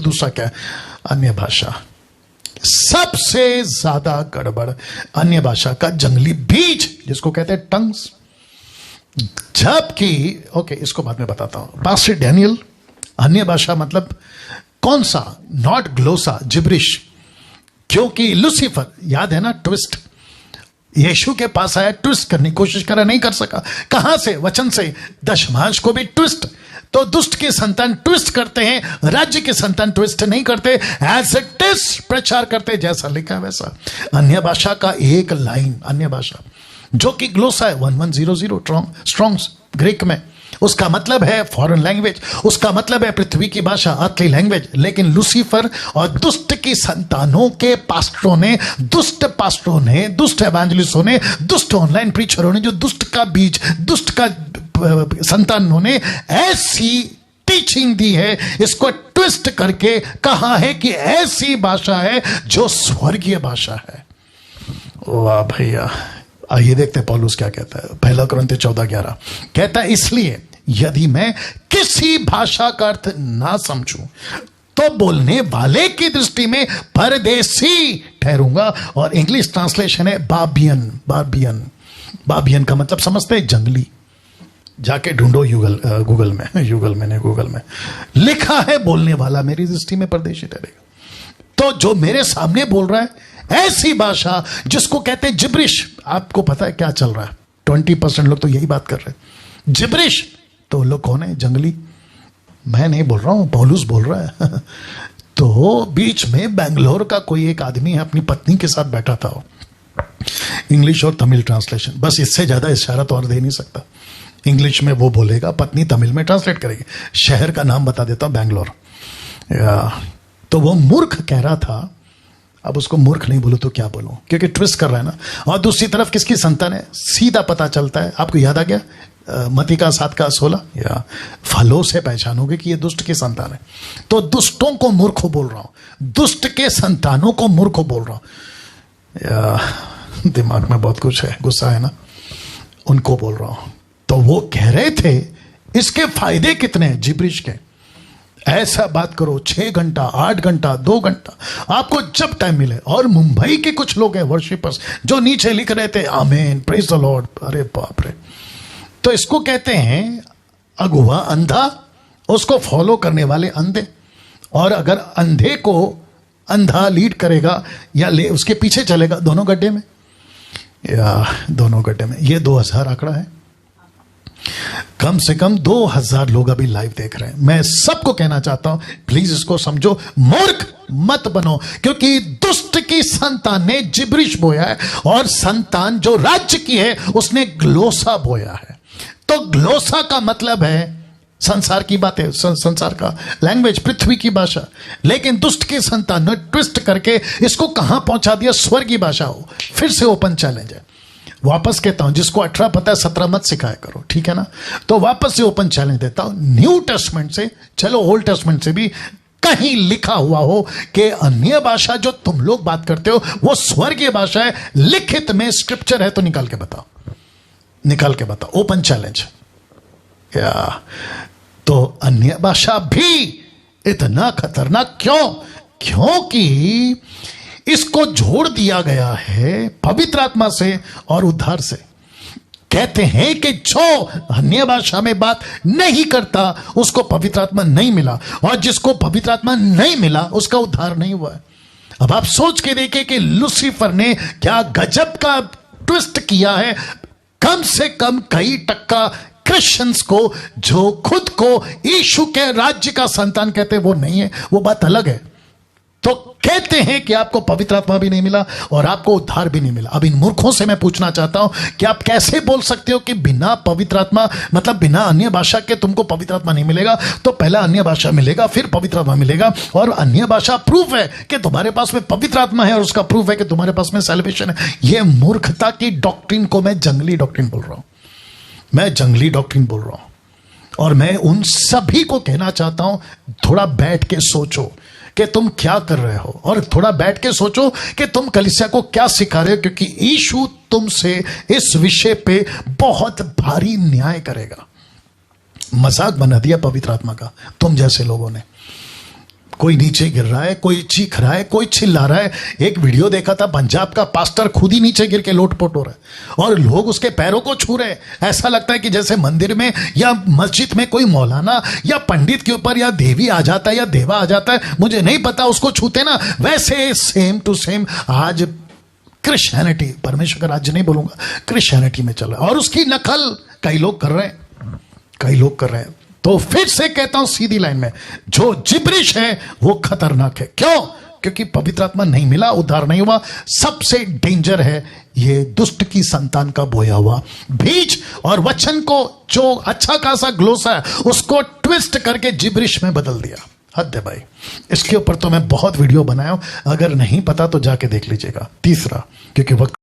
दूसरा क्या है? अन्य भाषा। सबसे ज्यादा गड़बड़ अन्य भाषा का जंगली बीज जिसको कहते हैं टंग्स। जबकि ओके, इसको बाद में बताता हूं। पास्टर डैनियल, अन्य भाषा मतलब कौन सा? Not glossa, gibberish. क्योंकि लूसीफर, याद है ना, ट्विस्ट, यीशु के पास आया, ट्विस्ट करने की कोशिश करा, नहीं कर सका। कहां से? वचन से। दशमांश को भी ट्विस्ट। तो दुष्ट के संतान ट्विस्ट करते हैं, राज्य के संतान ट्विस्ट नहीं करते, एज इट इज प्रचार करते, जैसा लिखा है वैसा। अन्य भाषा का एक लाइन, अन्य भाषा जो कि ग्लोसा है 1100 स्ट्रॉन्ग्स ग्रीक में, उसका मतलब है फॉरेन लैंग्वेज, उसका मतलब है पृथ्वी की भाषा, अर्थली लैंग्वेज। लेकिन लूसीफर और दुष्ट की संतानों के पास्टरों ने, दुष्ट पास्टरों ने, दुष्ट एवेंजलिस्टों ने, दुष्ट ऑनलाइन प्रीचरों ने, जो दुष्ट का बीज, दुष्ट का संतानों ने ऐसी टीचिंग दी है, इसको ट्विस्ट करके कहा है कि ऐसी भाषा है जो स्वर्गीय भाषा है। वाह भैया। आइए देखते हैं पौलुस क्या कहता है। 1 कुरिन्थियों 14:11 कहता है, इसलिए यदि मैं किसी भाषा का अर्थ ना समझूं तो बोलने वाले की दृष्टि में परदेसी ठहरूंगा। और इंग्लिश ट्रांसलेशन है बाबियन। बाबियन का मतलब समझते हैं? जंगली। जाके ढूंढो गूगल में लिखा है, बोलने वाला मेरी दृष्टि में परदेशी ठहरेगा। तो जो मेरे सामने बोल रहा है ऐसी भाषा जिसको कहते हैं जिब्रिश, आपको पता है क्या चल रहा है? 20% लोग तो यही बात कर रहे हैं, जिब्रिश। तो लोग कौन है? जंगली। मैं नहीं बोल रहा हूं, पौलुस बोल रहा है। तो बीच में बेंगलोर का कोई एक आदमी है, अपनी पत्नी के साथ बैठा था, इंग्लिश और तमिल ट्रांसलेशन, बस इससे ज्यादा इशारा तो और दे नहीं सकता। इंग्लिश में वो बोलेगा, पत्नी तमिल में ट्रांसलेट करेगी। शहर का नाम बता देता हूं, बेंगलोर। तो वो मूर्ख कह रहा था, अब उसको मूर्ख नहीं बोलूं तो क्या बोलूं, क्योंकि ट्विस्ट कर रहा है ना। और दूसरी तरफ किसकी संतान है? सीधा पता चलता है। आपको याद आ गया मत्ती का 7:16, या फलों से पहचानोगे कि ये दुष्ट की संतान है। तो दुष्टों को मूर्ख बोल रहा हूं, दुष्ट के संतानों को मूर्ख बोल रहा हूं। दिमाग में बहुत कुछ है, गुस्सा है ना, उनको बोल रहा हूं। तो वो कह रहे थे इसके फायदे कितने हैं जिब्रिश के। ऐसा बात करो 6 घंटा, 8 घंटा, 2 घंटा, आपको जब टाइम मिले। और मुंबई के कुछ लोग हैं वर्शिपर्स जो नीचे लिख रहे थे आमीन, प्रेज द लॉर्ड। अरे बाप रे। तो इसको कहते हैं अगुआ, अंधा, उसको फॉलो करने वाले अंधे। और अगर अंधे को अंधा लीड करेगा या उसके पीछे चलेगा, दोनों गड्ढे में, या दोनों गड्ढे में। ये 2000 आंकड़ा है। कम से कम 2000 लोग अभी लाइव देख रहे हैं। मैं सबको कहना चाहता हूं, प्लीज इसको समझो, मूर्ख मत बनो, क्योंकि दुष्ट की संतान ने जिब्रिश बोया है, और संतान जो राज्य की है उसने ग्लोसा बोया है। तो ग्लोसा का मतलब है संसार की बातें, संसार का लैंग्वेज, पृथ्वी की भाषा। लेकिन दुष्ट की संतान ने ट्विस्ट करके इसको कहां पहुंचा दिया? स्वर्गीय भाषा हो। फिर से ओपन चैलेंज है, वापस कहता हूं, जिसको 18 पता है 17 मत सिखाया करो, ठीक है ना। तो वापस से ओपन चैलेंज देता हूं, न्यू टेस्टमेंट से, चलो ओल्ड टेस्टमेंट से भी कहीं लिखा हुआ हो कि अन्य भाषा जो तुम लोग बात करते हो वो स्वर्गीय भाषा है, लिखित में स्क्रिप्चर है तो निकाल के बताओ, निकाल के बताओ। Open challenge. या तो अन्य भाषा भी इतना खतरनाक क्यों? क्योंकि इसको जोड़ दिया गया है पवित्र आत्मा से और उद्धार से। कहते हैं कि जो अन्य भाषा में बात नहीं करता उसको पवित्र आत्मा नहीं मिला, और जिसको पवित्र आत्मा नहीं मिला उसका उद्धार नहीं हुआ है। अब आप सोच के देखिए कि लूसीफर ने क्या गजब का ट्विस्ट किया है। कम से कम कई टक्का क्रिश्चियंस को जो खुद को यीशु के राज्य का संतान कहते हैं वो नहीं है, वो बात अलग है। तो कहते हैं कि आपको पवित्र आत्मा भी नहीं मिला और आपको उद्धार भी नहीं मिला। अब इन मूर्खों से मैं पूछना चाहता हूं कि आप कैसे बोल सकते हो कि बिना पवित्र आत्मा, मतलब बिना अन्य भाषा के तुमको पवित्र आत्मा नहीं मिलेगा? तो पहला अन्य भाषा मिलेगा, फिर पवित्र आत्मा मिलेगा। और अन्य भाषा प्रूफ है कि तुम्हारे पास में पवित्र आत्मा है, और उसका प्रूफ है कि तुम्हारे पास में सैल्वेशन है। यह मूर्खता की डॉक्ट्रिन को मैं जंगली डॉक्ट्रिन बोल रहा हूं, मैं जंगली डॉक्ट्रिन बोल रहा हूं। और मैं उन सभी को कहना चाहता हूं, थोड़ा बैठ के सोचो कि तुम क्या कर रहे हो, और थोड़ा बैठ के सोचो कि तुम कलीसिया को क्या सिखा रहे हो, क्योंकि यीशु तुमसे इस विषय पे बहुत भारी न्याय करेगा। मजाक बना दिया पवित्र आत्मा का तुम जैसे लोगों ने। कोई नीचे गिर रहा है, कोई चीख रहा है, कोई चिल्ला रहा है। एक वीडियो देखा था, पंजाब का पास्टर खुद ही नीचे गिर के लोटपोट हो रहा है और लोग उसके पैरों को छू रहे हैं। ऐसा लगता है कि जैसे मंदिर में या मस्जिद में कोई मौलाना या पंडित के ऊपर या देवी आ जाता है या देवा आ जाता है, मुझे नहीं पता, उसको छूते ना, वैसे सेम टू सेम आज क्रिश्चियनिटी, परमेश्वर का राज्य नहीं बोलूंगा, क्रिश्चियनिटी में चल रहा है और उसकी नकल कई लोग कर रहे हैं, कई लोग कर रहे हैं। तो फिर से कहता हूं सीधी लाइन में, जो जिब्रिश है वो खतरनाक है। क्यों? क्योंकि पवित्र आत्मा नहीं मिला, उद्धार नहीं हुआ। सबसे डेंजर है ये दुष्ट की संतान का बोया हुआ बीज, और वचन को जो अच्छा खासा ग्लोसा है उसको ट्विस्ट करके जिब्रिश में बदल दिया। हद है भाई। इसके ऊपर तो मैं बहुत वीडियो बनाया हूं, अगर नहीं पता तो जाके देख लीजिएगा। तीसरा, क्योंकि वक्त